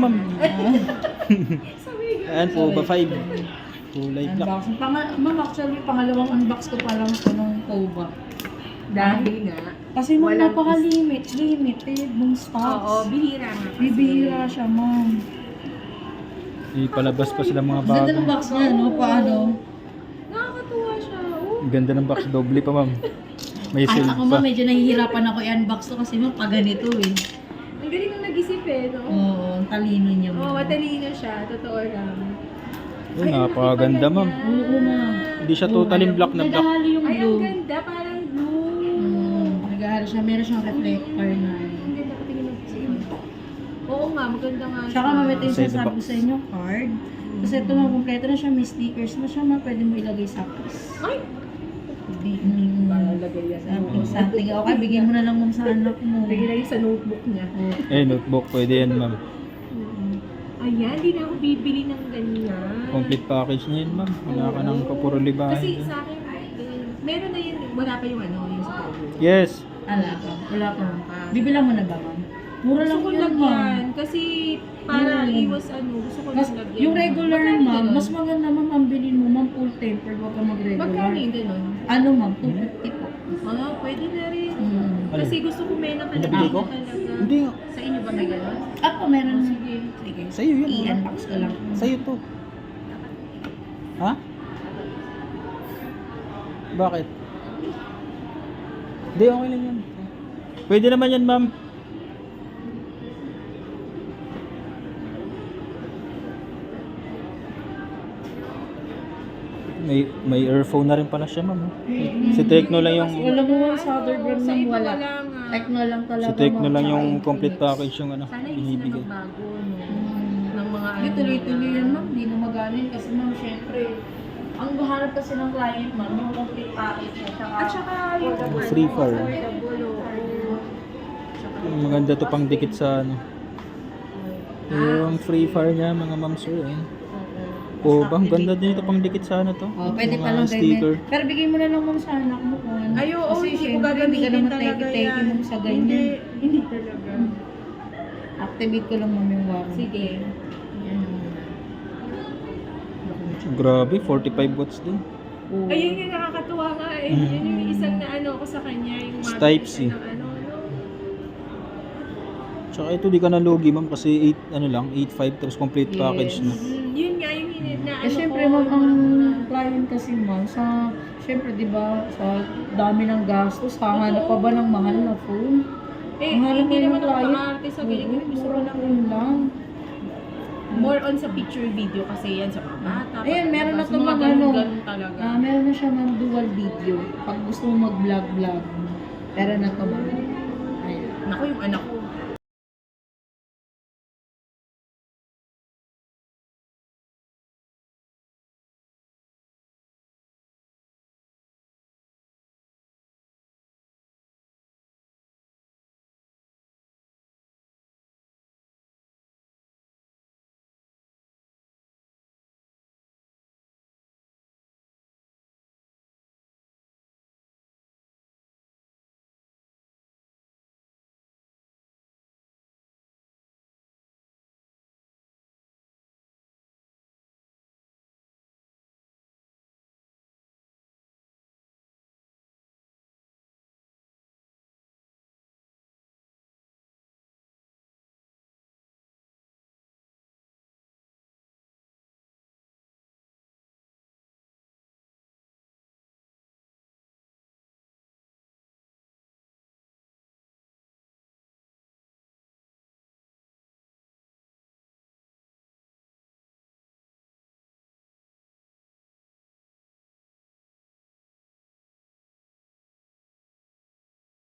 ma'am. Ayan po, ba 5. Kulay black. Unboxing. Ma'am, actually, pangalawang unbox ko pa lang ito ng Cova. Dahil nga. Kasi nung Walang limited nung stocks. Oo, bihira nga. kasi. Bibihira siya, ma'am. Ipalabas pa sila mga Ganda ng bago. box niya, no? Paano? Nakakatuwa siya. Oh. Ganda ng box, doble pa ma'am. May Kahit seal ako, pa. ma'am, medyo nahihirapan ako i-unbox to kasi ma'am, pag ganito eh. Ang galing nung nag-isip eh, no? Oo, ang talino niya, Oo, ma'am. matalino siya. Totoo lang. Ay, napakaganda ma'am. Oo, ma'am. Hindi siya totally black na black. Nagahalo yung Ay, blue. ang ganda. Parang blue. Nagahalo siya. Meron siyang reflector na. Ang ganda ko tingin ng Oo nga, maganda nga Tsaka ma'am, ito yung Inside the sinasabi ko box. sa inyo, card. Kasi ito ma'am, kompleto na siya. May stickers na siya, ma'am. Pwede mo ilagay sa case. Ay! Para lagay yan. Something. Okay, bigyan mo na lang ma'am sa anak mo. Lagay lang sa notebook niya. Eh, notebook, pwede yan ma'am. Ayan, di na ako bibili ng ganyan. Complete package niya yan ma'am. Wala ka nang kapuro libahin. Kasi sa akin, meron na yun. Wala pa yung ano, yung sa cover. Yes. Ala pa. Wala pa ma'am. Bibilang mo na ba ma'am? Mura lang Gusto ko yun ma'am. lagyan. Kasi para iwas ano, gusto ko Mas, lang lagyan. yung regular Magkano ma'am, ganun? mas maganda ma'am ang bilhin mo ma'am full tempered, wag ka mag-regular. Magkano yung ganun? Ano ma'am? 250 po. Pwede na rin. Ano? Kasi gusto ko may nakalagay Nabili ko? na talaga. Hindi nga. Sa inyo ba may ganun? Ako meron. Sige. Sige. Sa'yo yun. I-unbox ko lang. Sa'yo to. Ha? Bakit? Hindi, okay lang yan. Pwede naman yan ma'am. May earphone na rin pala siya ma'am. Si Tecno lang yung Wala mo ma'am sa other brand Sa ma'am iba wala. wala nga. Techno lang talaga. si Tecno ma'am, lang tsaka yung Infinix. complete package yung ano, Sana hindi sila binibigay. magbago, no? Ng mga Hindi tuloy-tuloy yan ma'am, hindi na magaling kasi ma'am syempre ang hanap kasi ng client ma'am, yung complete package niya. At saka yung ano, Free for. affordable, oo. Maganda to pang dikit sa ano. Yung free fire niya mga ma'am sir eh. Oh, bang ganda din ito pang dikit sa ano to. Oh, pwede Mga pa lang sticker. ganyan. Pero bigay mo na lang ma'am sa anak mo kung ano. Ay, oo, Kasi hindi ko syempre, gagamitin hindi ka talaga naman yan. mo sa Hindi, ganyan. hindi talaga. Activate ko lang ma'am yung warranty. Sige. Yan. Grabe, 45 watts din. Oh. Ayun yung nakakatuwa nga eh. Yun yung isang na ano ko sa kanya. Yung It's type C. ng ano, no? Tsaka ito di ka nalugi ma'am kasi 8 ano lang, 8.5 tapos complete Yes. package na. Yun nga yung hinid na Eh, syempre, ma'am, ang client kasi, ma'am, syempre, di ba, sa dami ng gastos, hahanap pa ba ng mahal na phone? Eh, Ang hanap hindi mo naman ng ako client, maarte sa ganyan. Gusto ko lang phone lang. more on sa picture video kasi yan sa mga bata. Ayan, meron na Sa itong mga mga ano, ganun talaga. meron na siya, ma'am, dual video. Pag gusto mo mag-vlog, meron na ito, ma'am. Ayan. Naku, yung anak ko